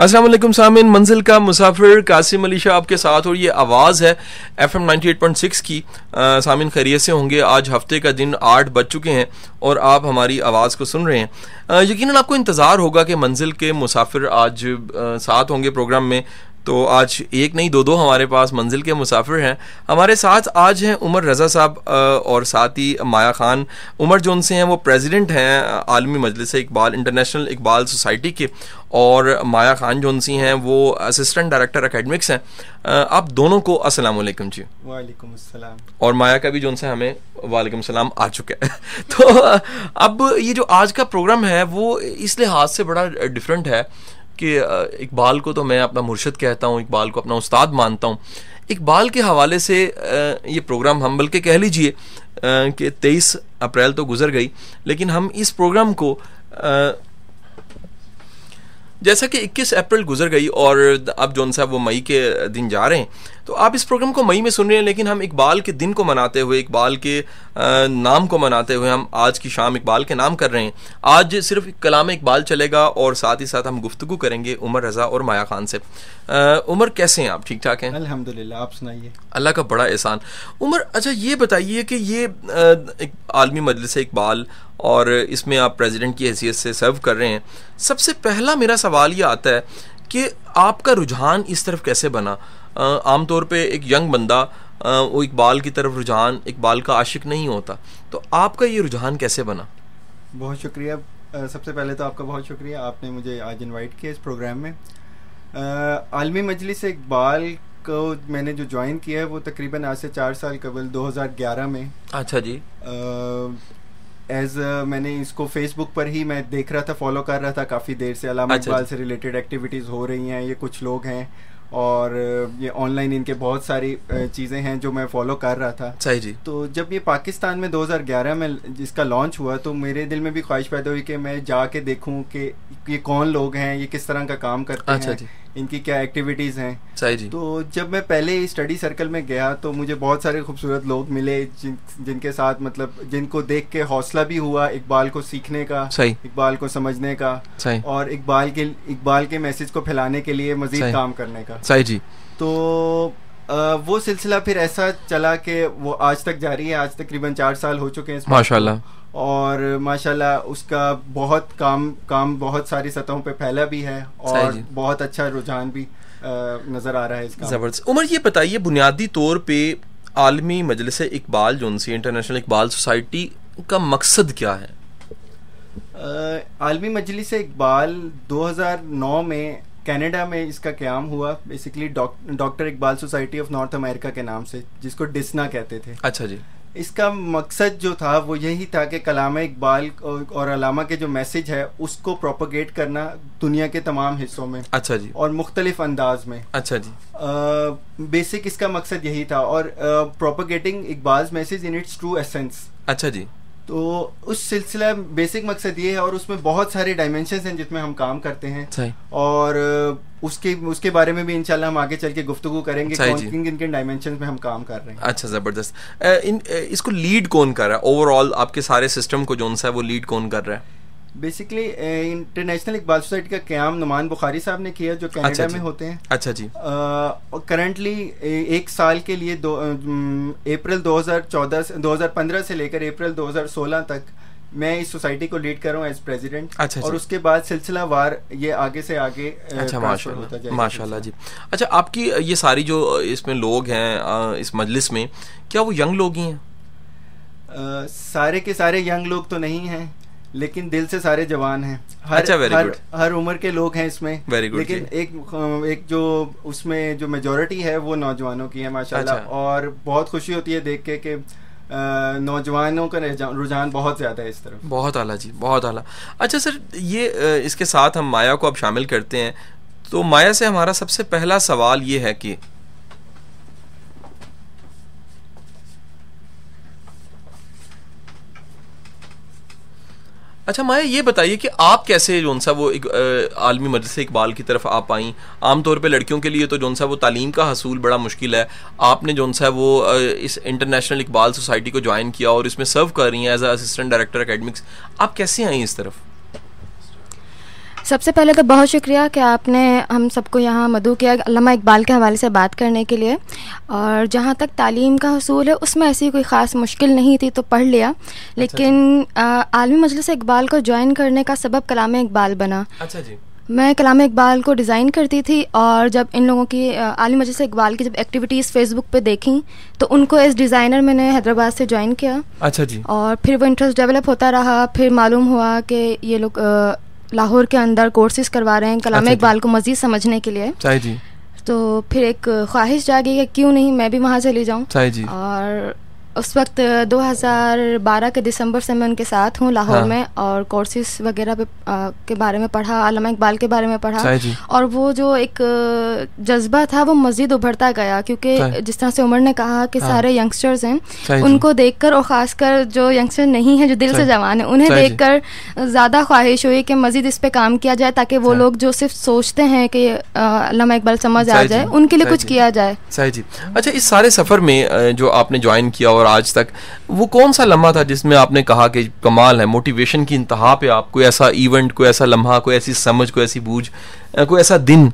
अस्सलाम वालेकुम सामीन, मंजिल का मुसाफिर कासिम अली शाह आपके साथ और ये आवाज़ है FM 98.6 की। सामीन खैरियत से होंगे। आज हफ्ते का दिन 8 बज चुके हैं और आप हमारी आवाज़ को सुन रहे हैं। यकीनन आपको इंतज़ार होगा कि मंजिल के मुसाफिर आज साथ होंगे प्रोग्राम में। तो आज एक नहीं दो हमारे पास मंजिल के मुसाफिर हैं। हमारे साथ आज हैं उमर रज़ा साहब और साथ ही माया ख़ान। उमर जो उनसे हैं वो प्रेसिडेंट हैं आलमी मजलिस इकबाल इंटरनेशनल इकबाल सोसाइटी के, और माया ख़ान जो उनसी हैं वो असिस्टेंट डायरेक्टर एकेडमिक्स हैं। आप दोनों को अस्सलाम वालेकुम जी। वालेकुम अस्सलाम। और माया का भी जो उनसे हमें वालेकुम सलाम आ चुका है। तो अब ये जो आज का प्रोग्राम है वो इस लिहाज से बड़ा डिफरेंट है कि इकबाल को तो मैं अपना मुर्शिद कहता हूँ, इकबाल को अपना उस्ताद मानता हूँ। इकबाल के हवाले से ये प्रोग्राम हम बल्कि कह लीजिए कि 23 अप्रैल तो गुजर गई, लेकिन हम इस प्रोग्राम को जैसा कि 21 अप्रैल गुजर गई और अब जौन साहब वो मई के दिन जा रहे हैं, तो आप इस प्रोग्राम को मई में सुन रहे हैं, लेकिन हम इकबाल के दिन को मनाते हुए, इकबाल के नाम को मनाते हुए हम आज की शाम इकबाल के नाम कर रहे हैं। आज सिर्फ कलाम इकबाल चलेगा और साथ ही साथ हम गुफ्तगू करेंगे उमर रज़ा और माया ख़ान से। उमर कैसे हैं आप? ठीक ठाक हैं अल्हम्दुलिल्लाह, आप सुनाइए। अल्लाह का बड़ा एहसान। उमर अच्छा ये बताइए कि ये एक आलमी मजलिस इकबाल और इसमें आप प्रेसिडेंट की हैसियत से सर्व कर रहे हैं। सबसे पहला मेरा सवाल ये आता है कि आपका रुझान इस तरफ कैसे बना? आम तौर पे एक यंग बंदा वो इकबाल की तरफ रुझान, इकबाल का आशिक नहीं होता, तो आपका ये रुझान कैसे बना? बहुत शुक्रिया। सबसे पहले तो आपका बहुत शुक्रिया, आपने मुझे आज इनवाइट किया इस प्रोग्राम में। आलमी मजलिस इकबाल को मैंने जो ज्वाइन किया है वो तकरीबन आज से 4 साल कबल 2011 में। अच्छा जी। मैंने इसको फेसबुक पर ही मैं देख रहा था, फॉलो कर रहा था काफ़ी देर से। अल्लामा इकबाल से रिलेटेड एक्टिविटीज़ हो रही हैं, ये कुछ लोग हैं और ये ऑनलाइन इनके बहुत सारी चीज़ें हैं जो मैं फॉलो कर रहा था। सही जी। तो जब ये पाकिस्तान में 2011 में जिसका लॉन्च हुआ तो मेरे दिल में भी ख्वाहिश पैदा हुई कि मैं जाके देखूं कि ये कौन लोग हैं, ये किस तरह का काम करते हैं, इनकी क्या एक्टिविटीज़ हैं। सही जी। तो जब मैं पहले स्टडी सर्कल में गया तो मुझे बहुत सारे खूबसूरत लोग मिले जिनके साथ मतलब जिनको देख के हौसला भी हुआ इकबाल को सीखने का, इकबाल को समझने का और इकबाल के मैसेज को फैलाने के लिए मजीद काम करने का। सही जी। तो वो सिलसिला फिर ऐसा चला कि वो आज तक जारी है। आज तकरीबन 4 साल हो चुके हैं माशाल्लाह। और माशाल्लाह उसका बहुत काम बहुत सारी सतहों पे फैला भी है और बहुत अच्छा रुझान भी नज़र आ रहा है इसका। ज़बरदस्त। उमर ये बताइए बुनियादी तौर पे आलमी मजलिस इकबाल जो उनसी इंटरनेशनल इकबाल सोसाइटी का मकसद क्या है? आलमी मजलिस इकबाल 2009 में कनाडा में इसका क़याम हुआ। Basically doctor Iqbal society of north America के नाम से, जिसको डिस्ना कहते थे। अच्छा जी। इसका मकसद जो था वो यही था कि कलाम इकबाल और अलामा के जो मैसेज है उसको प्रोपोगेट करना दुनिया के तमाम हिस्सों में। अच्छा जी। और मुख्तलिफ अंदाज में। अच्छा जी। बेसिक इसका मकसद यही था और propagating Iqbal's message in its true essence. अच्छा जी। तो उस सिलसिला बेसिक मकसद ये है और उसमें बहुत सारे डायमेंशंस हैं जिसमें हम काम करते हैं और उसके बारे में भी इंशाल्लाह हम आगे चल के गुफ्तगू करेंगे किन किन डायमेंशंस में हम काम कर रहे हैं। अच्छा, ज़बरदस्त। इसको लीड कौन कर रहा है ओवरऑल? आपके सारे सिस्टम को जो सा है वो लीड कौन कर रहा है? बेसिकली इंटरनेशनल इकबाल सोसाइटी का क़याम नुमान बुखारी साहब ने किया जो कनाडा में होते हैं। अच्छा जी। करंटली 1 साल के लिए अप्रैल 2015 से लेकर अप्रैल 2016 तक मैं इस सोसाइटी को लीड कर रहा हूँ एज प्रेसिडेंट। अच्छा और उसके बाद सिलसिला वार ये आगे से आगे अच्छा माशाल्लाह जी। अच्छा, आपकी ये सारी जो इसमें लोग हैं इस मजलिस में, क्या वो यंग लोग ही हैं? सारे के सारे यंग लोग तो नहीं हैं, लेकिन दिल से सारे जवान हैं। हर उम्र के लोग हैं इसमें। लेकिन एक जो उसमें जो मेजॉरिटी है वो नौजवानों की है माशाल्लाह। और बहुत खुशी होती है देख के कि नौजवानों का रुझान बहुत ज़्यादा है इस तरफ। बहुत आला जी, बहुत आला। अच्छा सर, ये इसके साथ हम माया को अब शामिल करते हैं। तो माया से हमारा सबसे पहला सवाल ये है कि अच्छा माया ये बताइए कि आप कैसे जोन सा वो एक आलमी मजलिस इकबाल की तरफ आप आई? आमतौर पे लड़कियों के लिए तो जोन सा वो तालीम का हसूल बड़ा मुश्किल है। आपने जोन सा वो इस इंटरनेशनल इकबाल सोसाइटी को ज्वाइन किया और इसमें सर्व कर रही हैं एज असिस्टेंट डायरेक्टर एकेडमिक्स। आप कैसे आई इस तरफ? सबसे पहले तो बहुत शुक्रिया कि आपने हम सबको यहाँ मदऊ किया अल्लामा इकबाल के हवाले से बात करने के लिए। और जहाँ तक तालीम का हसूल है उसमें ऐसी कोई ख़ास मुश्किल नहीं थी तो पढ़ लिया, लेकिन आलमी मजलिस इकबाल को ज्वाइन करने का सबब कलाम इकबाल बना। अच्छा जी। मैं कलाम इकबाल को डिज़ाइन करती थी और जब इन लोगों की आलिम मजलिस इकबाल की जब एक्टिविटीज़ फेसबुक पे देखी तो उनको एज डिज़ाइनर मैंने हैदराबाद से ज्वाइन किया। अच्छा जी। और फिर वो इंटरेस्ट डेवलप होता रहा। फिर मालूम हुआ कि ये लोग लाहौर के अंदर कोर्सेज करवा रहे हैं कलाम इकबाल को मज़ीद समझने के लिए। सही जी। तो फिर एक ख्वाहिश जागी कि क्यों नहीं मैं भी वहाँ चली जाऊँ। सही जी। और उस वक्त 2012 के दिसंबर से मैं उनके साथ हूँ लाहौर में, और कोर्सेज वगैरह पे के बारे में पढ़ा, अल्लामा इकबाल के बारे में पढ़ा, और वो जो एक जज्बा था वो मज़ीद उभरता गया, क्योंकि जिस तरह से उमर ने कहा कि सारे यंगस्टर्स हैं, उनको देखकर और ख़ासकर जो यंगस्टर नहीं है, जो दिल से जवान है, उन्हें देखकर ज़्यादा ख्वाहिश हुई कि मज़ीद इस पर काम किया जाए ताकि वो लोग जो सिर्फ सोचते हैं कि अल्लामा इकबाल समझ आ जाए, उनके लिए कुछ किया जाए। सही जी। अच्छा, इस सारे सफ़र में जो आपने ज्वाइन किया और आज तक, वो कौन सा लम्हा था जिसमें आपने कहा कि कमाल है, मोटिवेशन की इंतहा पे आप, कोई ऐसा इवेंट, कोई ऐसा लम्हा, कोई ऐसी समझ, कोई ऐसी बूझ, कोई ऐसा दिन?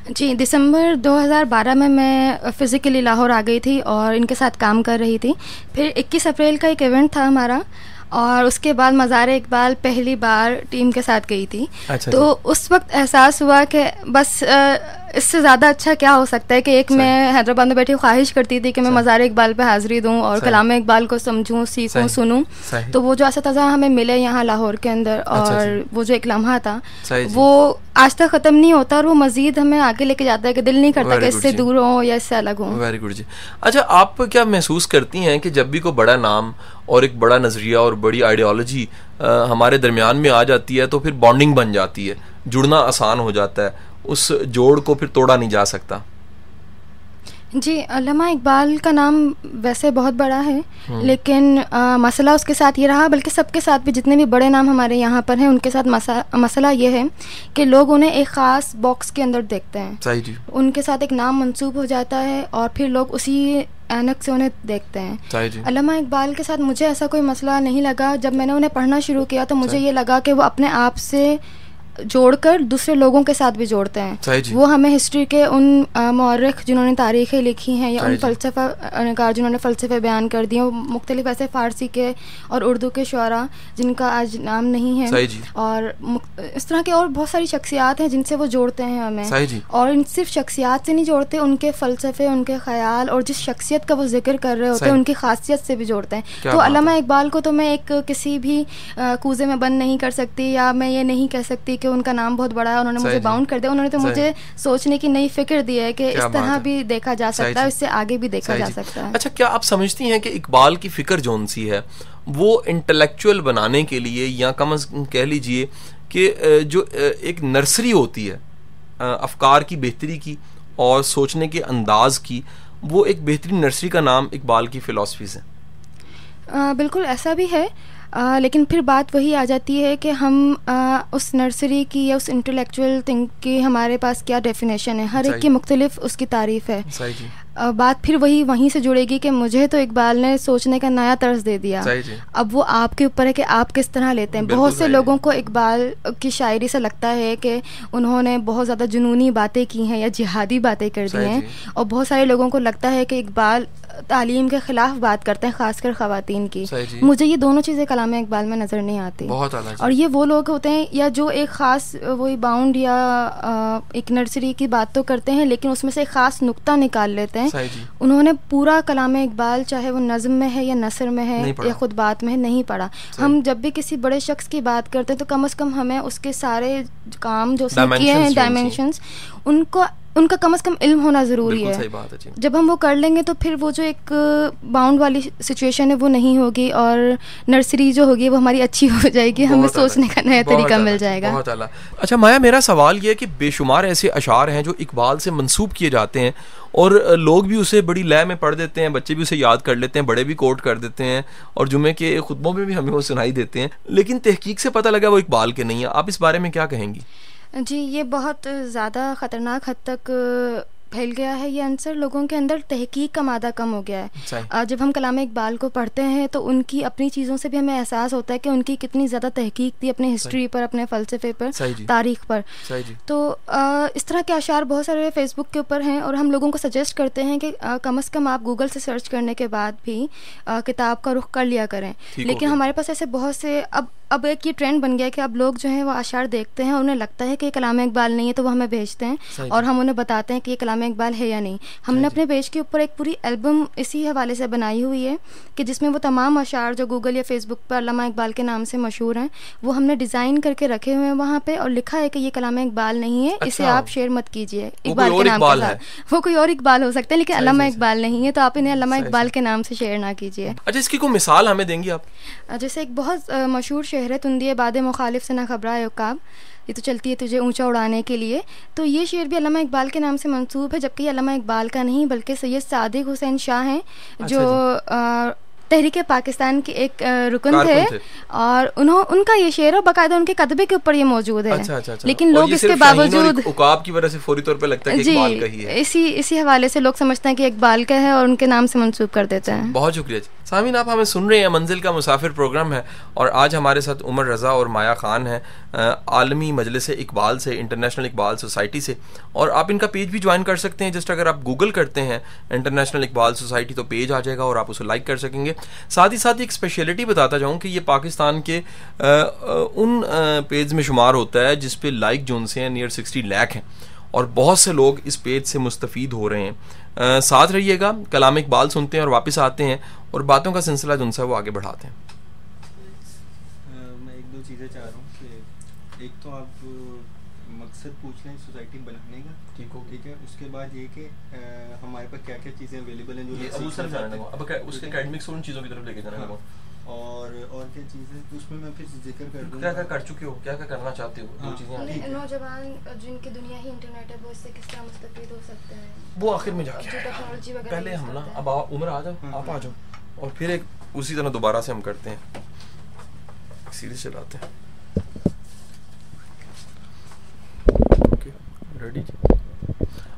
जी, दिसंबर 2012 में मैं फ़िज़िकली लाहौर आ गई थी और इनके साथ काम कर रही थी। फिर 21 अप्रैल का एक इवेंट था हमारा, और उसके बाद मज़ार इकबाल पहली बार टीम के साथ गई थी। अच्छा, तो उस वक्त एहसास हुआ कि बस इससे ज़्यादा अच्छा क्या हो सकता है कि एक मैं हैदराबाद में बैठी ख्वाहिश करती थी कि मैं मज़ार इकबाल पे हाज़िरी दूं और कलाम इकबाल को समझूं, सीखूं, सुनूं। तो वो जो असतज़ा हमें मिले यहाँ लाहौर के अंदर, और वो जो एक लम्हा था वो आज तक ख़त्म नहीं होता, और वो मज़ीद हमें आगे लेके जाता है कि दिल नहीं करता कि इससे दूर हो या इससे अलग हो। वेरी गुड जी। अच्छा, आप क्या महसूस करती हैं कि जब भी कोई बड़ा नाम और एक बड़ा नज़रिया और बड़ी आइडियोलॉजी हमारे दरमियान में आ जाती है तो फिर बॉन्डिंग बन जाती है, जुड़ना आसान हो जाता है, उस जोड़ को फिर तोड़ा नहीं जा सकता? जी, अल्लामा इकबाल का नाम वैसे बहुत बड़ा है, लेकिन मसला उसके साथ ये रहा, बल्कि सबके साथ भी, जितने भी बड़े नाम हमारे यहाँ पर हैं उनके साथ मसला ये है कि लोग उन्हें एक ख़ास बॉक्स के अंदर देखते हैं। सही जी। उनके साथ एक नाम मंसूब हो जाता है और फिर लोग उसी ऐनक से उन्हें देखते हैं। अल्लामा इकबाल के साथ मुझे ऐसा कोई मसला नहीं लगा। जब मैंने उन्हें पढ़ना शुरू किया तो मुझे ये लगा कि वो अपने आप से जोड़कर दूसरे लोगों के साथ भी जोड़ते हैं। वो हमें हिस्ट्री के उन मौरख जिन्होंने तारीखें लिखी हैं या उन फ़लसफ़ाकार जिन्होंने फ़लसफ़े बयान कर दिए, मुख्तलिफ ऐसे फ़ारसी के और उर्दू के शुअरा जिनका आज नाम नहीं है, और इस तरह के और बहुत सारी शख्सियात हैं जिनसे वो जोड़ते हैं हमें। और इन सिर्फ शख्सियात से नहीं जोड़ते, उनके फ़लसफ़े, उनके ख़याल और जिस शख्सियत का वो जिक्र कर रहे होते हैं उनकी खासियत से भी जोड़ते हैं। तो अल्लामा इकबाल को तो मैं एक किसी भी कूज़े में बंद नहीं कर सकती, या मैं ये नहीं कह सकती कि उनका नाम बहुत बड़ा है, उन्होंने मुझे बाउंड कर दिया। उन्होंने तो मुझे सोचने की नई फिक्र दी है कि इस तरह भी देखा जा सकता है, इससे आगे भी देखा जा सकता है। अच्छा, क्या आप समझती हैं कि इकबाल की फिक्र जोन सी है वो इंटेलेक्चुअल बनाने के लिए, या कम कह लीजिए कि जो एक नर्सरी होती है अफकार की बेहतरी की और सोचने के अंदाज की, वो एक बेहतरीन नर्सरी का नाम इकबाल की फ़िलॉसफ़ीज़ है? बिल्कुल ऐसा भी है, लेकिन फिर बात वही आ जाती है कि हम उस नर्सरी की या उस इंटेलेक्चुअल थिंग की हमारे पास क्या डेफिनेशन है। हर एक की मुख्तलिफ उसकी तारीफ़ है। बात फिर वहीं से जुड़ेगी कि मुझे तो इकबाल ने सोचने का नया तर्ज दे दिया। अब वो आपके ऊपर है कि आप किस तरह लेते हैं। बहुत से लोगों को इकबाल की शायरी से लगता है कि उन्होंने बहुत ज़्यादा जुनूनी बातें की हैं या जिहादी बातें कर दी हैं, और बहुत सारे लोगों को लगता है कि इकबाल तालीम के ख़िलाफ़ बात करते हैं, ख़ासकर ख़वातीन की। मुझे ये दोनों चीज़ें कलाम इकबाल में नज़र नहीं आती। और ये वो लोग होते हैं या जो एक ख़ास वही बाउंड या एक नर्सरी की बात तो करते हैं, लेकिन उसमें से एक ख़ास नुक्ता निकाल लेते हैं। उन्होंने पूरा कलाम इकबाल, चाहे वो नज़्म में है या नसर में है या खुद बात में है, नहीं पढ़ा। हम जब भी किसी बड़े शख्स की बात करते हैं तो कम से कम हमें उसके सारे काम जो उसने किए हैं, डायमेंशंस, उनका कम से कम इल्म होना ज़रूरी है। सही बात है। जब हम वो कर लेंगे तो फिर वो जो एक बाउंड वाली सिचुएशन है वो नहीं होगी, और नर्सरी जो होगी वो हमारी अच्छी हो जाएगी, हमें सोचने का नया तरीका मिल जाएगा। बहुत आला। अच्छा माया, मेरा सवाल ये है कि बेशुमार ऐसे अशार हैं जो इकबाल से मंसूब किए जाते हैं और लोग भी उसे बड़ी लय में पढ़ देते हैं, बच्चे भी उसे याद कर लेते हैं, बड़े भी कोट कर देते हैं, और जुमे के खुतबों में भी हमें वो सुनाई देते हैं, लेकिन तहकीक से पता लगा वो इकबाल के नहीं है। आप इस बारे में क्या कहेंगी? जी, ये बहुत ज़्यादा ख़तरनाक हद तक फैल गया है ये आंसर, लोगों के अंदर तहकीक का मादा कम हो गया है। जब हम कलाम इकबाल को पढ़ते हैं तो उनकी अपनी चीज़ों से भी हमें एहसास होता है कि उनकी कितनी ज़्यादा तहकीक थी अपने हिस्ट्री पर, अपने फ़लसफ़े पर, तारीख़ पर। तो इस तरह के अशार बहुत सारे फेसबुक के ऊपर हैं और हम लोगों को सजेस्ट करते हैं कि कम से कम आप गूगल से सर्च करने के बाद भी किताब का रुख कर लिया करें। लेकिन हमारे पास ऐसे बहुत से अब एक ये ट्रेंड बन गया है कि अब लोग जो हैं वो अशार देखते हैं, उन्हें लगता है कि कलाम इकबाल नहीं है तो वो हमें भेजते हैं और हम उन्हें बताते हैं कि ये कलाम इकबाल है या नहीं। हमने अपने पेज के ऊपर एक पूरी एल्बम इसी हवाले से बनाई हुई है कि जिसमें वो तमाम अशार जो गूगल या फेसबुक पर अल्लामा इकबाल के नाम से मशहूर हैं वो हमने डिज़ाइन करके रखे हुए हैं वहाँ पे, और लिखा है कि ये कलाम इकबाल नहीं है, इसे आप शेयर मत कीजिए इकबाल के नाम के साथ। वो कोई और इकबाल हो सकते हैं लेकिन अल्लामा इकबाल नहीं है, तो आप इन्हें अल्लामा इकबाल के नाम से शेयर ना कीजिए। अच्छा, इसकी कोई मिसाल हमें देंगी आप? जैसे एक बहुत मशहूर शेर है, तुंदिए बादे मुखालिफ से ना खबरा उकाब, ये तो चलती है तुझे ऊंचा उड़ाने के लिए। तो ये शेर भी अल्लामा इकबाल के नाम से मंसूब है, जबकि अल्लामा इकबाल का नहीं बल्कि सैयद सादिक हुसैन शाह हैं जो तहरीक पाकिस्तान के एक रुकन थे और उनका ये शेर है, बाकायदा उनके कतबे के ऊपर ये मौजूद है। अच्छा। लेकिन लोग इसके बावजूद उकाब की वजह से फौरी तौर पे लगता है कि इकबाल का ही है। इसी हवाले से लोग समझते हैं कि इकबाल का है और उनके नाम से मंसूब कर देते हैं। बहुत शुक्रिया सामीन, आप हमें सुन रहे हैं, मंजिल का मुसाफिर प्रोग्राम है और आज हमारे साथ उमर रज़ा और माया खान हैं आलमी मजलिस इकबाल से, इंटरनेशनल इकबाल सोसाइटी से। और आप इनका पेज भी ज्वाइन कर सकते हैं, जस्ट अगर आप गूगल करते हैं इंटरनेशनल इकबाल सोसाइटी तो पेज आ जाएगा और आप उसे लाइक कर सकेंगे। साथ ही साथ एक स्पेशलिटी बताता जाऊँ कि ये पाकिस्तान के उन पेज में शुमार होता है जिस पे लाइक जो उनसे हैं नियर 60 लाख हैं और बहुत से लोग इस पेज से मुस्तफ़ीद हो रहे हैं। साथ रहिएगा, कलाम इकबाल सुनते हैं और वापस आते हैं और बातों का सिलसिला जो उनसे वो आगे बढ़ाते हैं। मैं एक दो चीज़ें चाह रहा हूँ कि एक तो आप मकसद पूछ लें सोसाइटी बनाने का, ठीक है। उसके बाद ये कि हमारे पास क्या क्या चीज़ें अवेलेबल हैं जो अब उसके एकेडमिक्स उन चीज़ों की तरफ लेके जाना है और क्या चीज़ें उसमें मैं फिर जिक्र कर दूँगा। क्या कर चुके हो, क्या करना चाहते हो, दो चीज़ें। नौजवान जिनकी दुनिया ही इंटरनेट है वो इससे किस तरह मुस्तफीद हो सकते हैं, वो आखिर में जाके टेक्नोलॉजी वगैरह। पहले हम ना अब उम्र आ जाओ, आप आ जाओ और फिर एक उसी तरह दोबारा से हम करते हैं, सीरीज चलाते हैं। रेडी?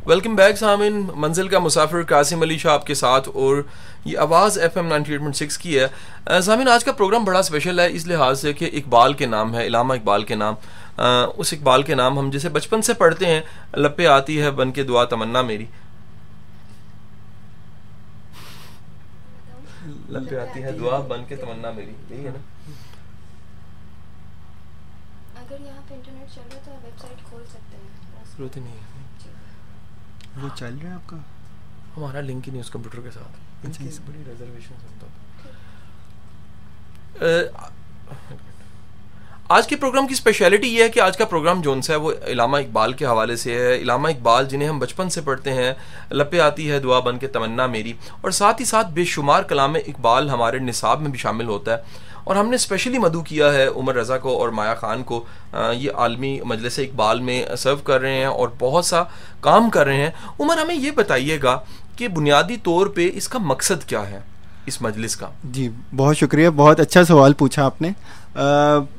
वेलकम बैक सामिन, मंजिल का मुसाफिर कासिम अली शाह आपके साथ और ये आवाज़ FM 98.6 की है। सामिन, आज का प्रोग्राम बड़ा स्पेशल है इस लिहाज से कि इकबाल के नाम है, इलामा इकबाल के नाम। उस इकबाल के नाम हम जैसे बचपन से पढ़ते हैं, लपे आती है बन के दुआ तमन्ना मेरी, लपे आती है दुआ बन के तमन्ना मेरी, यही है ना। अगर यहाँ पे इंटरनेट चल रहा है तो आप वेबसाइट खोल सकते हैं, जरूरत नहीं है। वो चल रहा है आपका? हमारा लिंक ही नहीं उस कंप्यूटर के साथ। इनकी बड़ी रिजर्वेशन आज के प्रोग्राम की स्पेशलिटी ये है कि आज का प्रोग्राम जोन सा है वो इलामा इकबाल के हवाले से है। इलामा इकबाल जिन्हें हम बचपन से पढ़ते हैं, लपे आती है दुआ बन के तमन्ना मेरी, और साथ ही साथ बेशुमार कलाम इकबाल हमारे निसाब में भी शामिल होता है। और हमने स्पेशली मदू किया है उमर रज़ा को और माया खान को, ये आलमी मजलिस इकबाल में सर्व कर रहे हैं और बहुत सा काम कर रहे हैं। उमर, हमें ये बताइएगा कि बुनियादी तौर पे इसका मकसद क्या है इस मजलिस का? जी बहुत शुक्रिया, बहुत अच्छा सवाल पूछा आपने।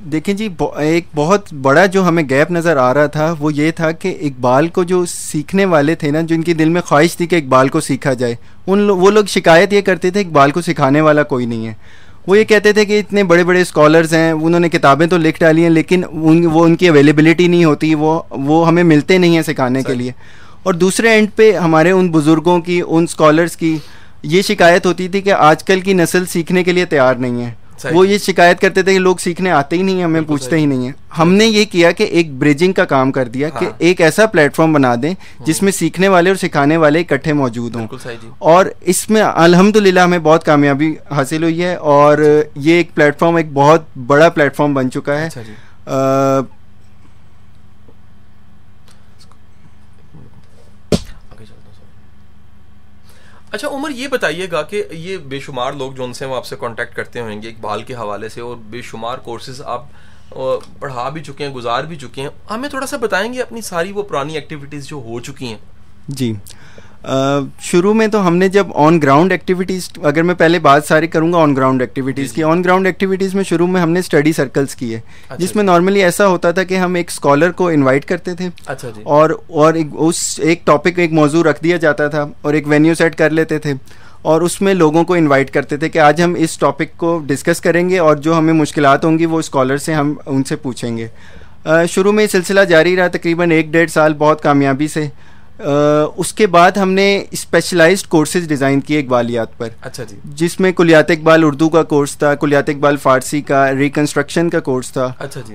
देखें जी, एक बहुत बड़ा जो हमें गैप नज़र आ रहा था वो ये था कि इकबाल को जो सीखने वाले थे ना, जिनके दिल में ख्वाहिश थी कि इकबाल को सीखा जाए, वो लोग शिकायत ये करते थे इकबाल को सिखाने वाला कोई नहीं है। वो ये कहते थे कि इतने बड़े बड़े स्कॉलर्स हैं, उन्होंने किताबें तो लिख डाली हैं लेकिन वो उनकी अवेलेबिलिटी नहीं होती, वो हमें मिलते नहीं हैं सिखाने के लिए। और दूसरे एंड पे हमारे उन बुज़ुर्गों की, उन स्कॉलर्स की ये शिकायत होती थी कि आजकल की नस्ल सीखने के लिए तैयार नहीं है। वो ये शिकायत करते थे कि लोग सीखने आते ही नहीं हैं, हमें पूछते ही नहीं है। हमने ये किया कि एक ब्रिजिंग का काम कर दिया कि एक ऐसा प्लेटफॉर्म बना दें जिसमें सीखने वाले और सिखाने वाले इकट्ठे मौजूद हों, और इसमें अल्हम्दुलिल्लाह हमें बहुत कामयाबी हासिल हुई है और ये एक प्लेटफॉर्म एक बहुत बड़ा प्लेटफॉर्म बन चुका है। अच्छा उमर, ये बताइएगा कि ये बेशुमार लोग जो उनसे वो आपसे कांटेक्ट करते होंगे इकबाल के हवाले से, और बेशुमार कोर्सेज आप पढ़ा भी चुके हैं, गुजार भी चुके हैं, हमें थोड़ा सा बताएंगे अपनी सारी वो पुरानी एक्टिविटीज़ जो हो चुकी हैं। जी, शुरू में तो हमने जब ऑन ग्राउंड एक्टिविटीज़, अगर मैं पहले बात सारी करूंगा ऑन ग्राउंड एक्टिविटीज़ की, ऑन ग्राउंड एक्टिविटीज़ में शुरू में हमने स्टडी सर्कल्स किए, जिसमें नॉर्मली ऐसा होता था कि हम एक स्कॉलर को इनवाइट करते थे। अच्छा जी। और एक टॉपिक, एक मौजू रख दिया जाता था और एक वेन्यू सेट कर लेते थे और उसमें लोगों को इनवाइट करते थे कि आज हम इस टॉपिक को डिस्कस करेंगे और जो हमें मुश्किलात होंगी वो स्कॉलर से हम उनसे पूछेंगे। शुरू में ये सिलसिला जारी रहा तकरीबन 1-1.5 साल बहुत कामयाबी से। उसके बाद हमने स्पेशलाइज्ड कोर्सेज डिज़ाइन किए इकबालियात पर। अच्छा जी। जिसमें कुलियात इकबाल उर्दू का कोर्स था, कुलियात इकबाल फ़ारसी का, रिकन्स्ट्रक्शन का कोर्स था। अच्छा जी।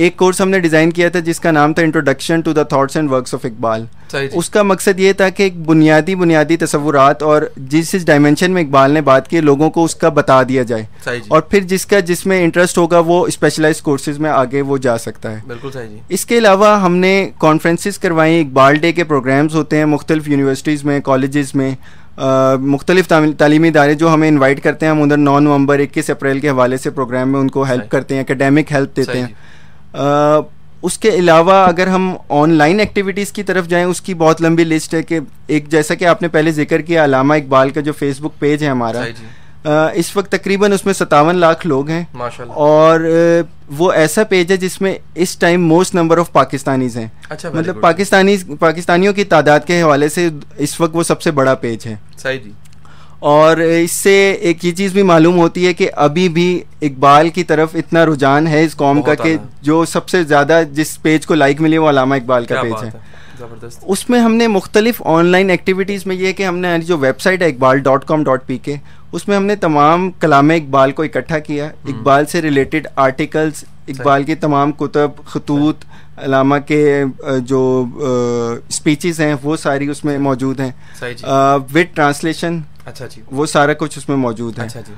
एक कोर्स हमने डिज़ाइन किया था जिसका नाम था introduction to the thoughts and works of Iqbal. उसका मकसद ये था कि एक बुनियादी तसव्वुरात और जिस डायमेंशन में इकबाल ने बात की लोगों को उसका बता दिया जाए और फिर जिसमें इंटरेस्ट होगा वो स्पेशलाइज्ड कोर्सेज में आगे वो जा सकता है। बिल्कुल सही जी। इसके अलावा हमने कॉन्फ्रेंसेस करवाई, इकबाल डे के प्रोग्राम्स होते हैं मुख्तलिफ यूनिवर्सिटीज़ में, कॉलेजेस में, मुख्तलिफ तालीमी इदारे जो हमें इन्वाइट करते हैं। हम उधर 9 नवंबर 21 अप्रैल के हवाले से प्रोग्राम में उनको हेल्प करते हैं, एकेडमिक हेल्प देते हैं। उसके अलावा अगर हम ऑनलाइन एक्टिविटीज़ की तरफ जाएं, उसकी बहुत लंबी लिस्ट है कि एक जैसा कि आपने पहले जिक्र किया अलामा इकबाल का जो फेसबुक पेज है हमारा, इस वक्त तकरीबन उसमें 57 लाख लोग हैं माशाल्लाह। और वो ऐसा पेज है जिसमें इस time most number of Pakistanis हैं। अच्छा, मतलब पाकिस्तानियों की तादाद के हवाले से इस वक्त वो सबसे बड़ा पेज है। सही जी। और इससे एक ये चीज़ भी मालूम होती है कि अभी भी इकबाल की तरफ इतना रुझान है इस कौम का कि जो सबसे ज़्यादा जिस पेज को लाइक मिली वो अलामा इकबाल का पेज है। उसमें हमने मुख्तलिफ ऑनलाइन एक्टिविटीज़ में ये कि हमने जो वेबसाइट है iqbal.com.pk, उसमें हमने तमाम कलाम इकबाल को इकट्ठा किया, इकबाल से रिलेटेड आर्टिकल्स, इकबाल की तमाम कुतब, खतूत, अलामा के जो स्पीचेस हैं वो सारी उसमें मौजूद हैं, विद ट्रांसलेशन। अच्छा जी। वो सारा कुछ उसमें मौजूद है। अच्छा जी।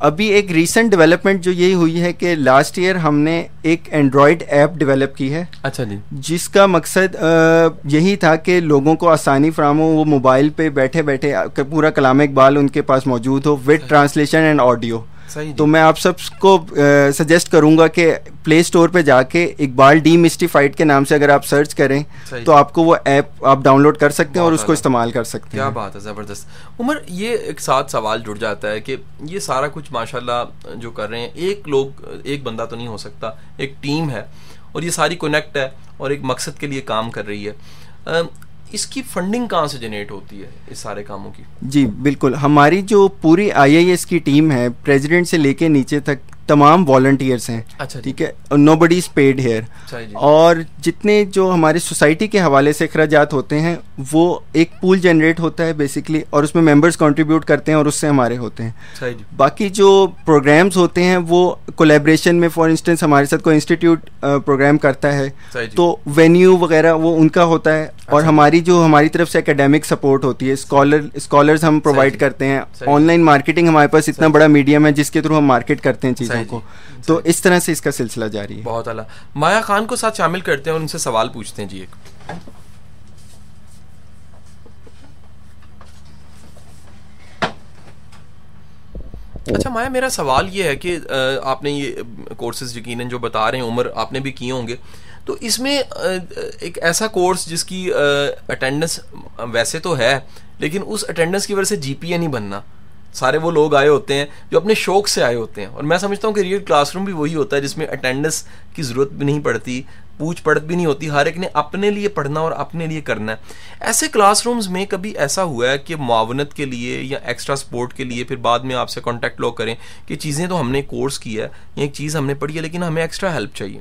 अभी एक रीसेंट डेवलपमेंट जो यही हुई है कि लास्ट ईयर हमने एक एंड्रॉयड ऐप डेवलप की है। अच्छा जी। जिसका मकसद यही था कि लोगों को आसानी फराहम हो, वो मोबाइल पे बैठे बैठे पूरा कलाम इकबाल उनके पास मौजूद हो विद ट्रांसलेशन एंड ऑडियो। तो मैं आप सबको सजेस्ट करूंगा कि प्ले स्टोर पे जाके इकबाल डीमिस्टिफाइड के नाम से अगर आप सर्च करें तो आपको वो ऐप आप डाउनलोड कर सकते हैं और उसको इस्तेमाल कर सकते हैं। क्या बात है, ज़बरदस्त। उमर, ये एक साथ सवाल जुड़ जाता है कि ये सारा कुछ माशाल्लाह जो कर रहे हैं, एक बंदा तो नहीं हो सकता, एक टीम है और ये सारी कनेक्ट है और एक मकसद के लिए काम कर रही है। इसकी फंडिंग कहाँ से जनरेट होती है इस सारे कामों की? जी बिल्कुल, हमारी जो पूरी IIS की टीम है, प्रेसिडेंट से लेके नीचे तक तमाम वॉलंटियर्स हैं। अच्छा, ठीक है, नोबडी इज पेड हेयर। और जितने जो हमारी सोसाइटी के हवाले से अखराजात होते हैं वो एक पूल जनरेट होता है बेसिकली, और उसमें मेंबर्स कंट्रीब्यूट करते हैं और उससे हमारे होते हैं। बाकी जो प्रोग्राम्स होते हैं वो कोलैबोरेशन में, फॉर इंस्टेंस हमारे साथ कोई इंस्टीट्यूट प्रोग्राम करता है तो वेन्यू वगैरह वो उनका होता है। और हमारी तरफ से एकेडमिक सपोर्ट होती है, स्कॉलर्स हम प्रोवाइड करते हैं। ऑनलाइन मार्केटिंग हमारे पास इतना बड़ा मीडियम है जिसके थ्रू हम मार्केट करते हैं चीज़ों को। तो इस तरह से इसका सिलसिला जारी है। बहुत आला। माया खान को साथ शामिल करते हैं और उनसे सवाल पूछते हैं जी। एक अच्छा माया, मेरा सवाल ये है कि आपने ये कोर्सेज यकीनन जो बता रहे हैं उमर, आपने भी किए होंगे, तो इसमें एक ऐसा कोर्स जिसकी अटेंडेंस वैसे तो है लेकिन उस अटेंडेंस की वजह से GPA नहीं बनना। सारे वो लोग आए होते हैं जो अपने शौक से आए होते हैं, और मैं समझता हूँ कि रियल क्लासरूम भी वही होता है जिसमें अटेंडेंस की ज़रूरत भी नहीं पड़ती, पूछ पड़त भी नहीं होती, हर एक ने अपने लिए पढ़ना और अपने लिए करना है। ऐसे क्लासरूम्स में कभी ऐसा हुआ है कि मुआवनत के लिए या एक्स्ट्रा सपोर्ट के लिए फिर बाद में आपसे कॉन्टैक्ट लोग करें कि चीज़ें तो हमने कोर्स किया है या एक चीज़ हमने पढ़ी है लेकिन हमें एक्स्ट्रा हेल्प चाहिए?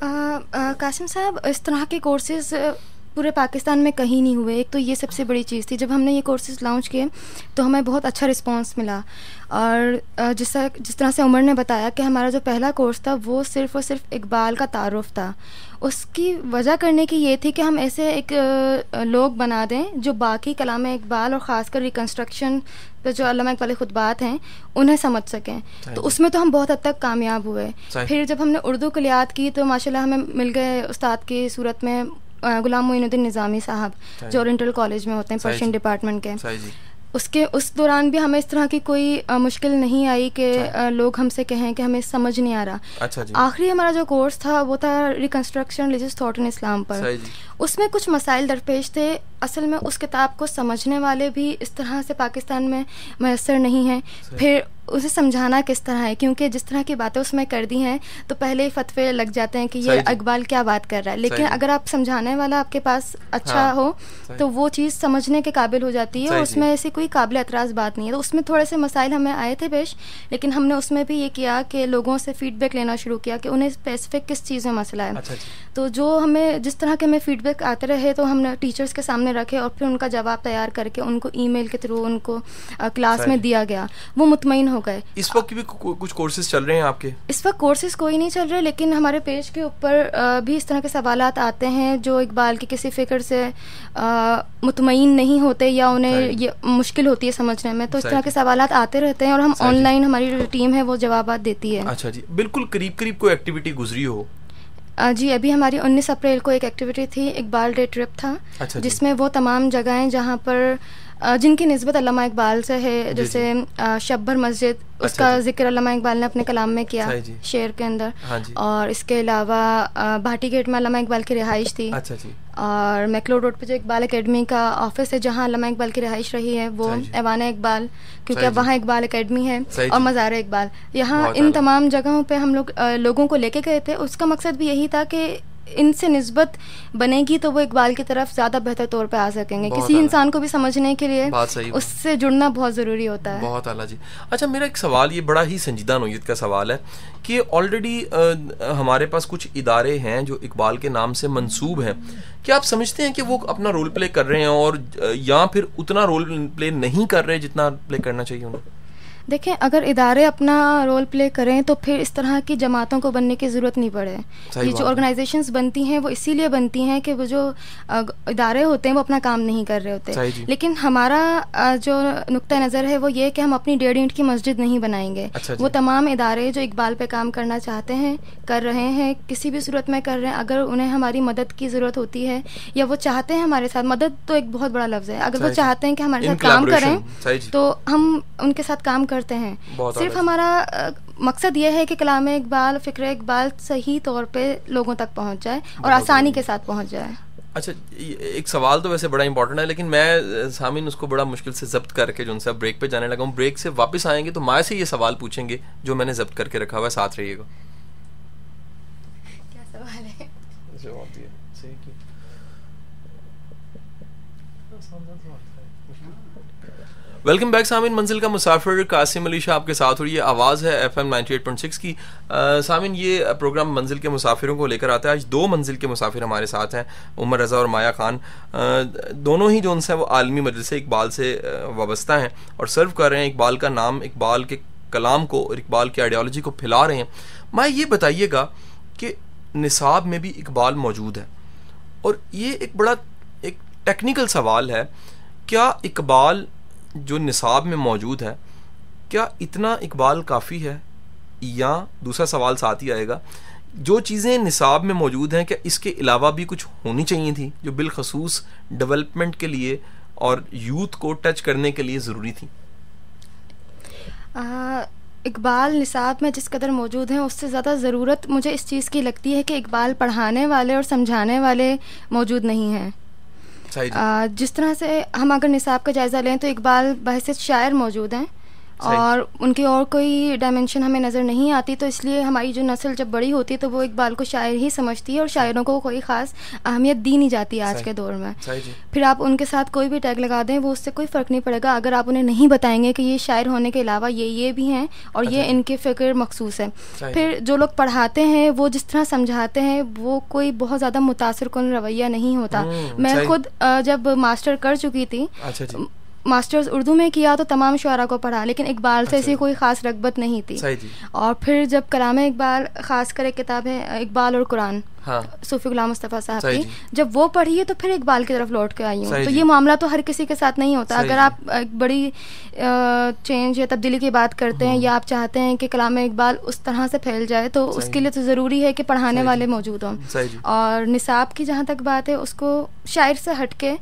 कासिम साहब, इस तरह के कोर्सेज पूरे पाकिस्तान में कहीं नहीं हुए। एक तो ये सबसे बड़ी चीज़ थी। जब हमने ये कोर्सेज लॉन्च किए तो हमें बहुत अच्छा रिस्पांस मिला, और जिस तरह से उमर ने बताया कि हमारा जो पहला कोर्स था वो सिर्फ़ और सिर्फ इकबाल का तारुफ था। उसकी वजह करने की ये थी कि हम ऐसे एक लोग बना दें जो बाकी कलाम इकबाल और ख़ासकर रिकन्स्ट्रक्शन पे जो अल्लामा इकबाल के खुतबात हैं उन्हें समझ सकें। तो उसमें तो हम बहुत हद तक कामयाब हुए। फिर जब हमने उर्दू कुलियात की तो माशाल्लाह हमें मिल गए उस्ताद की सूरत में गुलाम मोइनुद्दीन निज़ामी साहब जो ओरिएंटल कॉलेज में होते हैं, पर्शियन डिपार्टमेंट के। उस दौरान भी हमें इस तरह की कोई मुश्किल नहीं आई कि लोग हमसे कहें कि हमें समझ नहीं आ रहा। अच्छा जी। आखिरी हमारा जो कोर्स था वो था रिकंस्ट्रक्शन रिलीजियस थॉट इन इस्लाम पर। उसमें कुछ मसाइल दरपेश थे। असल में उस किताब को समझने वाले भी इस तरह से पाकिस्तान में मैसर नहीं हैं। फिर उसे समझाना किस तरह है, क्योंकि जिस तरह की बातें उसमें कर दी हैं तो पहले ही फतवे लग जाते हैं कि ये इकबाल क्या बात कर रहा है। लेकिन अगर आप समझाने वाला आपके पास अच्छा हो तो वो चीज़ समझने के काबिल हो जाती है और उसमें ऐसी कोई काबिल एतराज़ बात नहीं है। तो उसमें थोड़े से मसाइल हमें आए थे पेश, लेकिन हमने उसमें भी ये किया कि लोगों से फीडबैक लेना शुरू किया कि उन्हें स्पेसिफिक किस चीज़ में मसला है। तो जो हमें जिस तरह के हमें फीडबैक आते रहे तो हमने टीचर्स के सामने रखे और फिर उनका जवाब तैयार करके उनको ईमेल के थ्रू उनको क्लास में दिया गया। वो मुतमईन हो गए। इस वक्त भी कुछ कोर्सेज चल रहे हैं आपके? इस वक्त कोर्सेज कोई नहीं चल रहे, लेकिन हमारे पेज के ऊपर भी इस तरह के सवालात आते हैं जो इकबाल की किसी फ़िक्र से मुतमईन नहीं होते या उन्हें ये मुश्किल होती है समझने में। तो इस तरह के सवालात आते रहते हैं और हम ऑनलाइन, हमारी जो टीम है वो जवाबात देती है। अच्छा जी। बिल्कुल करीब करीब कोई एक्टिविटी गुजरी हो? जी, अभी हमारी 19 अप्रैल को एक एक्टिविटी थी, इकबाल डे ट्रिप था। अच्छा, जिसमें वो तमाम जगहें जहाँ पर जिनकी निस्बत अल्लामा इकबाल से है, जैसे शब्बर मस्जिद, उसका जिक्र अल्लामा इकबाल ने अपने कलाम में किया शेर के अंदर। और इसके अलावा भाटी गेट में अल्लामा इकबाल की रिहाइश थी। अच्छा जी। और मैक्लो रोड पे जो इकबाल एकेडमी का ऑफिस है जहाँ अल्लामा इकबाल की रिहाइश रही है, वो ऐवान इकबाल, क्योंकि अब वहाँ इकबाल एकेडमी है, और मज़ार इकबाल। यहाँ इन तमाम जगहों पे हम लोगों को लेके गए थे। उसका मकसद भी यही था कि इनसे निस्बत बनेगी तो वो इकबाल की तरफ ज़्यादा बेहतर तौर पे आ सकेंगे। किसी इंसान को भी समझने के लिए उससे जुड़ना बहुत ज़रूरी होता है। बहुत आला जी। अच्छा, मेरा एक सवाल, ये बड़ा ही संजीदा नौयत का सवाल है कि ऑलरेडी हमारे पास कुछ इदारे हैं जो इकबाल के नाम से मंसूब हैं। क्या आप समझते हैं कि वो अपना रोल प्ले कर रहे हैं और या फिर उतना रोल प्ले नहीं कर रहे जितना प्ले करना चाहिए उन्हें? देखें, अगर इदारे अपना रोल प्ले करें तो फिर इस तरह की जमातों को बनने की ज़रूरत नहीं पड़े। ये जो ऑर्गेनाइजेशंस बनती हैं वो इसीलिए बनती हैं कि वो जो इदारे होते हैं वो अपना काम नहीं कर रहे होते। लेकिन हमारा जो नुक्ता नज़र है वो ये कि हम अपनी 1.5 ईंट की मस्जिद नहीं बनाएंगे। वो तमाम इदारे जो इकबाल पे काम करना चाहते हैं, कर रहे हैं, किसी भी सूरत में कर रहे हैं, अगर उन्हें हमारी मदद की ज़रूरत होती है या वो चाहते हैं हमारे साथ, मदद तो एक बहुत बड़ा लफ्ज़ है, अगर वो चाहते हैं कि हमारे साथ काम करें तो हम उनके साथ काम करते हैं। सिर्फ हमारा मकसद ये है कि कलाम इकबाल, फ़िक्र इकबाल सही तौर पे लोगों तक पहुंच जाए और आसानी के साथ पहुंच जाए। अच्छा, एक सवाल तो वैसे बड़ा इंपॉर्टेंट है, लेकिन मैं सामिन उसको बड़ा मुश्किल से जब्त करके जो उनसे ब्रेक पे जाने लगा हूँ। ब्रेक से वापस आएंगे तो माया से ये सवाल पूछेंगे जो मैंने जब्त करके रखा हुआ है। साथ रहिएगा। क्या सवाल है? वेलकम बैक सामिन, मंजिल का मुसाफिर कासिम अली शाह आपके साथ, और ये आवाज़ है FM 98.6 की। सामिन, ये प्रोग्राम मंजिल के मुसाफिरों को लेकर आता है। आज 2 मंजिल के मुसाफिर हमारे साथ हैं, उमर रज़ा और माया खान। दोनों ही जो उनसे वो आलमी मजलिस इकबाल से वाबस्ता हैं और सर्व कर रहे हैं इकबाल का नाम, इकबाल के कलाम को और इकबाल की आइडियोलॉजी को फैला रहे हैं। माया, ये बताइएगा कि निसाब में भी इकबाल मौजूद है, और ये एक बड़ा एक टेक्निकल सवाल है, क्या इकबाल जो निसाब में मौजूद है, क्या इतना इकबाल काफ़ी है? या दूसरा सवाल साथ ही आएगा, जो चीज़ें निसाब में मौजूद हैं क्या इसके अलावा भी कुछ होनी चाहिए थी जो बिलखसूस डेवलपमेंट के लिए और यूथ को टच करने के लिए ज़रूरी थी? इकबाल निसाब में जिस कदर मौजूद हैं उससे ज़्यादा ज़रूरत मुझे इस चीज़ की लगती है कि इकबाल पढ़ाने वाले और समझाने वाले मौजूद नहीं हैं। जिस तरह से हम अगर निसाब का जायज़ा लें तो इकबाल बहैसियत शायर मौजूद हैं और उनकी और कोई डायमेंशन हमें नज़र नहीं आती, तो इसलिए हमारी जो नस्ल जब बड़ी होती है तो वो इकबाल को शायर ही समझती है और शायरों को कोई ख़ास अहमियत दी नहीं जाती आज के दौर में। फिर आप उनके साथ कोई भी टैग लगा दें वो उससे कोई फ़र्क नहीं पड़ेगा अगर आप उन्हें नहीं बताएंगे कि ये शायर होने के अलावा ये भी हैं और ये इनके फ़िक्र मखसूस है। फिर जो लोग पढ़ाते हैं वो जिस तरह समझाते हैं वो कोई बहुत ज़्यादा मुतासिर कुन रवैया नहीं होता। मैं खुद जब मास्टर कर चुकी थी, मास्टर्स उर्दू में किया तो तमाम शुआरा को पढ़ा, लेकिन इकबाल से ऐसी कोई ख़ास रगबत नहीं थी। और फिर जब कलाम इकबाल ख़ास कर एक किताब है इकबाल और कुरान, सूफी गुलाम मुस्तफ़ा साहब की, जब वो पढ़ी है तो फिर इकबाल की तरफ लौट के आई हूँ। तो ये मामला तो हर किसी के साथ नहीं होता। अगर आप एक बड़ी चेंज या तब्दीली की बात करते हैं या आप चाहते हैं कि कलाम इकबाल उस तरह से फैल जाए, तो उसके लिए तो ज़रूरी है कि पढ़ाने वाले मौजूद हों। और निसाब की जहाँ तक बात है, उसको शायर से हटके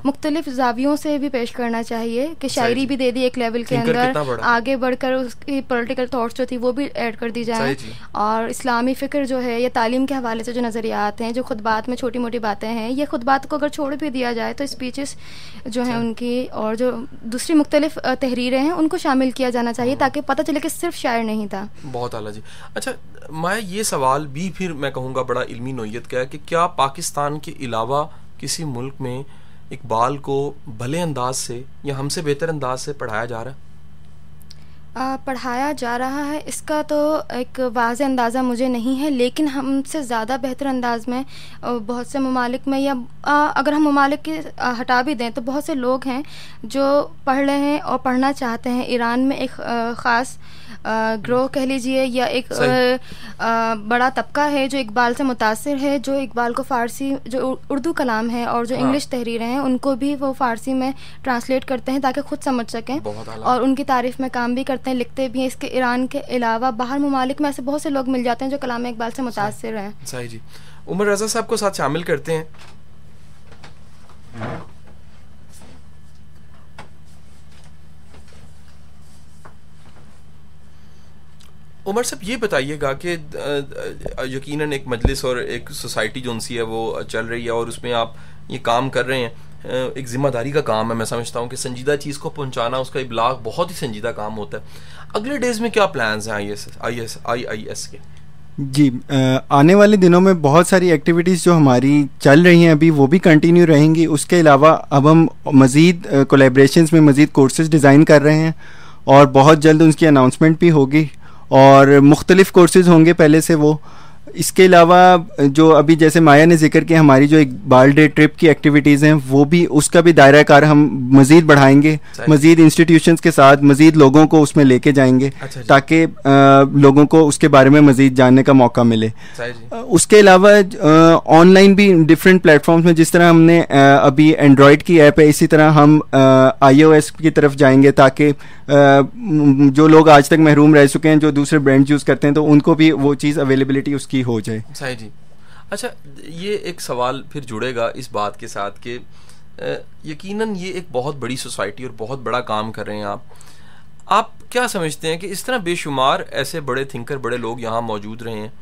मुख्तलिफ जावियों से भी पेश करना चाहिए कि शायरी भी दे दी एक लेवल के अंदर, आगे बढ़कर उसकी पॉलिटिकल थॉट्स जो थी वो भी ऐड कर दी जाए, और इस्लामी फ़िक्र जो है या तालीम के हवाले से जो नज़रियात हैं, जो खुतबात में छोटी मोटी बातें हैं, ये खुतबात को अगर छोड़ भी दिया जाए तो स्पीचेस जो हैं उनकी और जो दूसरी मुख्तलिफ तहरीरें हैं उनको शामिल किया जाना चाहिए, ताकि पता चले कि सिर्फ शायर नहीं था। बहुत आला जी। अच्छा, मैं ये सवाल भी फिर मैं कहूँगा बड़ा इल्मी नोयत का है कि क्या पाकिस्तान के अलावा किसी मुल्क में इकबाल को भले अंदाज से या हमसे बेहतर अंदाज से पढ़ाया जा रहा है? पढ़ाया जा रहा है, इसका तो एक वाज़ेह अंदाज़ा मुझे नहीं है, लेकिन हमसे ज़्यादा बेहतर अंदाज में बहुत से ममालिक में, या अगर हम ममालिक के हटा भी दें तो बहुत से लोग हैं जो पढ़ रहे हैं और पढ़ना चाहते हैं। ईरान में एक ख़ास ग्रोह कह लीजिए या एक बड़ा तबका है जो इकबाल से मुतासिर है, जो इकबाल को फ़ारसी जो उर्दू कलाम है और जो इंग्लिश तहरीरें हैं उनको भी वो फ़ारसी में ट्रांसलेट करते हैं ताकि ख़ुद समझ सकें, और उनकी तारीफ़ में काम भी करते हैं, लिखते भी हैं। इसके ईरान के अलावा बाहर ममालिक में ऐसे बहुत से लोग मिल जाते हैं जो कलाम इकबाल से मुतासिर हैं। सही जी। उमर रज़ा साहब को साथ शामिल करते हैं। उमर साहब ये बताइएगा कि यकीनन एक मजलिस और एक सोसाइटी जो उनसी है वो चल रही है और उसमें आप ये काम कर रहे हैं, एक जिम्मेदारी का काम है। मैं समझता हूँ कि संजीदा चीज़ को पहुँचाना, उसका इब्लाग बहुत ही संजीदा काम होता है। अगले डेज़ में क्या प्लान्स हैं IIS के? जी, आने वाले दिनों में बहुत सारी एक्टिविटीज़ जो हमारी चल रही हैं अभी वो भी कंटिन्यू रहेंगी। उसके अलावा अब हम मज़ीद कोलैबोरेशंस में मज़ीद कोर्सेज़ डिज़ाइन कर रहे हैं और बहुत जल्द उनकी अनाउंसमेंट भी होगी और मुख्तलिफ़ कोर्सेज़ होंगे पहले से वो। इसके अलावा जो अभी जैसे माया ने जिक्र किया, हमारी जो इकबाल डे ट्रिप की एक्टिविटीज़ हैं वो भी, उसका भी दायरा कार हम मज़ीद बढ़ाएंगे, मज़ीद इंस्टीट्यूशंस के साथ मज़ीद लोगों को उसमें लेके जाएंगे ताकि लोगों को उसके बारे में मज़ीद जानने का मौका मिले। उसके अलावा ऑनलाइन भी डिफरेंट प्लेटफॉर्म्स में, जिस तरह हमने अभी एंड्रॉयड की ऐप है, इसी तरह हम iOS की तरफ जाएंगे ताकि जो लोग आज तक महरूम रह चुके हैं, जो दूसरे ब्रांड यूज़ करते हैं, तो उनको भी वो चीज़ अवेलेबिलिटी उसकी हो जाए। सही जी। अच्छा, ये एक सवाल फिर जुड़ेगा इस बात के साथ कि यकीनन ये एक बहुत बड़ी सोसाइटी और बहुत बड़ा काम कर रहे हैं आप क्या समझते हैं कि इस तरह बेशुमार ऐसे बड़े थिंकर, बड़े लोग यहाँ मौजूद रहे हैं,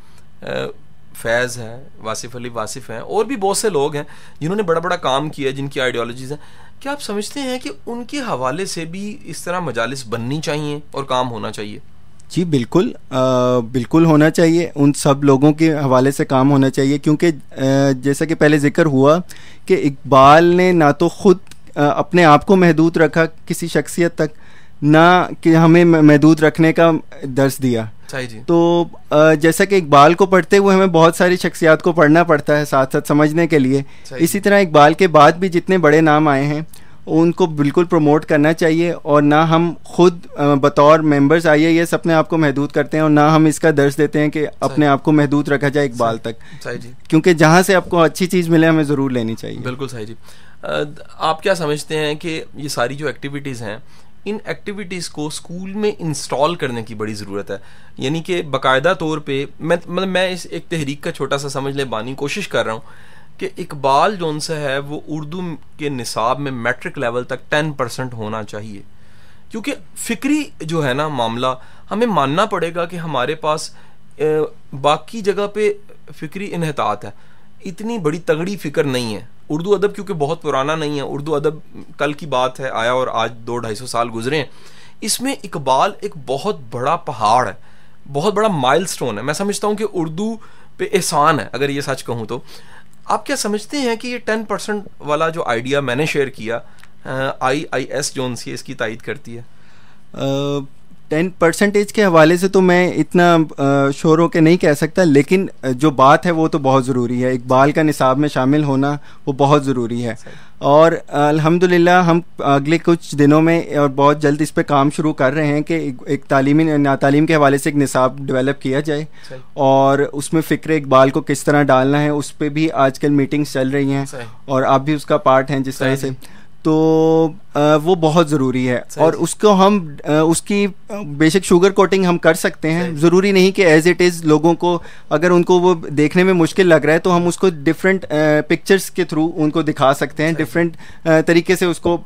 फैज़ है, वासिफ़ अली वासिफ़ हैं और भी बहुत से लोग हैं जिन्होंने बड़ा बड़ा काम किया, जिनकी आइडियोलॉजीज़ हैं, क्या आप समझते हैं कि उनके हवाले से भी इस तरह मजालिस बननी चाहिए और काम होना चाहिए? जी बिल्कुल, बिल्कुल होना चाहिए। उन सब लोगों के हवाले से काम होना चाहिए, क्योंकि जैसा कि पहले जिक्र हुआ कि इकबाल ने ना तो ख़ुद अपने आप को महदूद रखा किसी शख्सियत तक, ना कि हमें महदूद रखने का दर्स दिया। तो जैसा कि इकबाल को पढ़ते हुए हमें बहुत सारी शख्सियात को पढ़ना पड़ता है साथ साथ समझने के लिए, इसी तरह इकबाल के बाद भी जितने बड़े नाम आए हैं उनको बिल्कुल प्रमोट करना चाहिए, और ना हम खुद बतौर मेंबर्स IIS अपने आप को महदूद करते हैं और ना हम इसका दर्स देते हैं कि अपने आप को महदूद रखा जाए इकबाल तक, क्योंकि जहाँ से आपको अच्छी चीज़ मिले हमें ज़रूर लेनी चाहिए। बिल्कुल सही जी। आप क्या समझते हैं कि ये सारी जो एक्टिविटीज़ हैं, इन एक्टिविटीज़ को स्कूल में इंस्टॉल करने की बड़ी ज़रूरत है, यानी कि बाकायदा तौर पे मैं इस एक तहरीक का छोटा सा समझ ले बानी कोशिश कर रहा हूँ कि इकबाल जोन सा है वो उर्दू के निसाब में मैट्रिक लेवल तक 10% होना चाहिए, क्योंकि फ़िक्री जो है ना मामला, हमें मानना पड़ेगा कि हमारे पास बाकी जगह पे फ़िक्री इन्हतात है, इतनी बड़ी तगड़ी फ़िक्र नहीं है। उर्दू अदब क्योंकि बहुत पुराना नहीं है, उर्दू अदब कल की बात है आया और आज 200-250 साल गुजरे हैं। इसमें इकबाल एक बहुत बड़ा पहाड़ है, बहुत बड़ा माइलस्टोन है। मैं समझता हूँ कि उर्दू पे एहसान है, अगर ये सच कहूँ तो। आप क्या समझते हैं कि ये 10% वाला जो आइडिया मैंने शेयर किया, IIS जोन सी इसकी तायद करती है? 10% के हवाले से तो मैं इतना शोर होकर नहीं कह सकता, लेकिन जो बात है वो तो बहुत ज़रूरी है। इकबाल का निसाब में शामिल होना वो बहुत ज़रूरी है। और अल्हम्दुलिल्लाह हम अगले कुछ दिनों में और बहुत जल्द इस पे काम शुरू कर रहे हैं कि एक तालीम के हवाले से एक निसाब डेवलप किया जाए और उसमें फ़िक्र इकबाल को किस तरह डालना है उस पर भी आजकल मीटिंग्स चल रही हैं और आप भी उसका पार्ट हैं जिस तरह से, तो वो बहुत ज़रूरी है। और उसको हम उसकी बेशक शुगर कोटिंग हम कर सकते हैं, ज़रूरी नहीं कि एज इट इज़ लोगों को अगर उनको वो देखने में मुश्किल लग रहा है तो हम उसको डिफरेंट पिक्चर्स के थ्रू उनको दिखा सकते हैं, डिफरेंट तरीके से उसको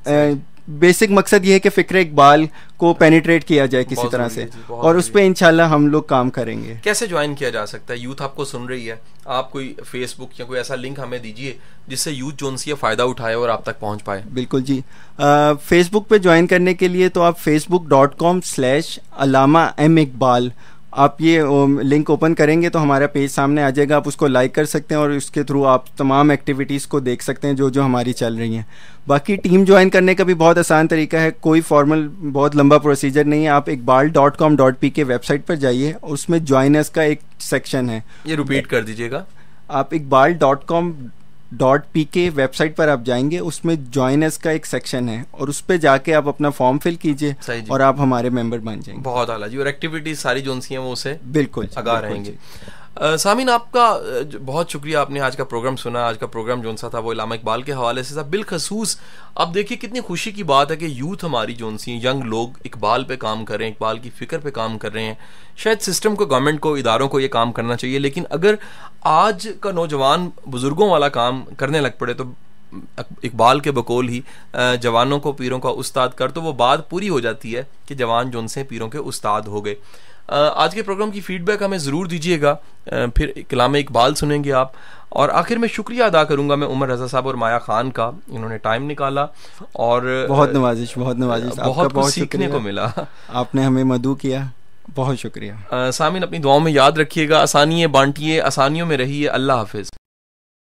बेसिक मकसद ये है कि फ़िक्र इकबाल को पेनिट्रेट किया जाए किसी तरह से, और उस पर इंशाल्लाह हम लोग काम करेंगे। कैसे ज्वाइन किया जा सकता है? यूथ आपको सुन रही है, आप कोई फेसबुक या कोई ऐसा लिंक हमें दीजिए जिससे यूथ जो उनसे फ़ायदा उठाए और आप तक पहुंच पाए। बिल्कुल जी, फेसबुक पे ज्वाइन करने के लिए तो आप facebook.com/allama-m-iqbal आप ये लिंक ओपन करेंगे तो हमारा पेज सामने आ जाएगा, आप उसको लाइक कर सकते हैं और उसके थ्रू आप तमाम एक्टिविटीज़ को देख सकते हैं जो जो हमारी चल रही हैं। बाकी टीम ज्वाइन करने का भी बहुत आसान तरीका है, कोई फॉर्मल बहुत लंबा प्रोसीजर नहीं है। आप iqbal.com.pk वेबसाइट पर जाइए, उसमें ज्वाइनर्स का एक सेक्शन है, ये रिपीट कर दीजिएगा। आप iqbal.com.pk वेबसाइट पर आप जाएंगे, उसमें ज्वाइनर्स का एक सेक्शन है और उस पर जाके आप अपना फॉर्म फिल कीजिए और आप हमारे मेंबर बन जाएंगे। बहुत आला जी, और एक्टिविटीज सारी जो सी हैं वो उसे बिल्कुल आगाह रहेंगे। सामीन, आपका बहुत शुक्रिया, आपने आज का प्रोग्राम सुना। आज का प्रोग्राम जो सा था वो अल्लामा इकबाल के हवाले से था। बिलखसूस अब देखिए कितनी खुशी की बात है कि यूथ हमारी जो सी यंग लोग इकबाल पे काम कर रहे हैं, इकबाल की फ़िक्र पे काम कर रहे हैं। शायद सिस्टम को, गवर्नमेंट को, इदारों को ये काम करना चाहिए, लेकिन अगर आज का नौजवान बुज़ुर्गों वाला काम करने लग पड़े तो इकबाल के बकौल ही जवानों को पीरों का उस्ताद कर, तो वो बात पूरी हो जाती है कि जवान जो उनसे पीरों के उस्ताद हो गए। आज के प्रोग्राम की फीडबैक हमें ज़रूर दीजिएगा, फिर कलाम इकबाल सुनेंगे आप। और आखिर में शुक्रिया अदा करूंगा मैं उमर रज़ा साहब और माया खान का, इन्होंने टाइम निकाला और बहुत नवाजिश बहुत कुछ सीखने को मिला। आपने हमें मदू किया, बहुत शुक्रिया। सामीन, अपनी दुआओं में याद रखिएगा, आसानियाँ बांटिए, आसानियों में रहिए। अल्लाह हाफिज़।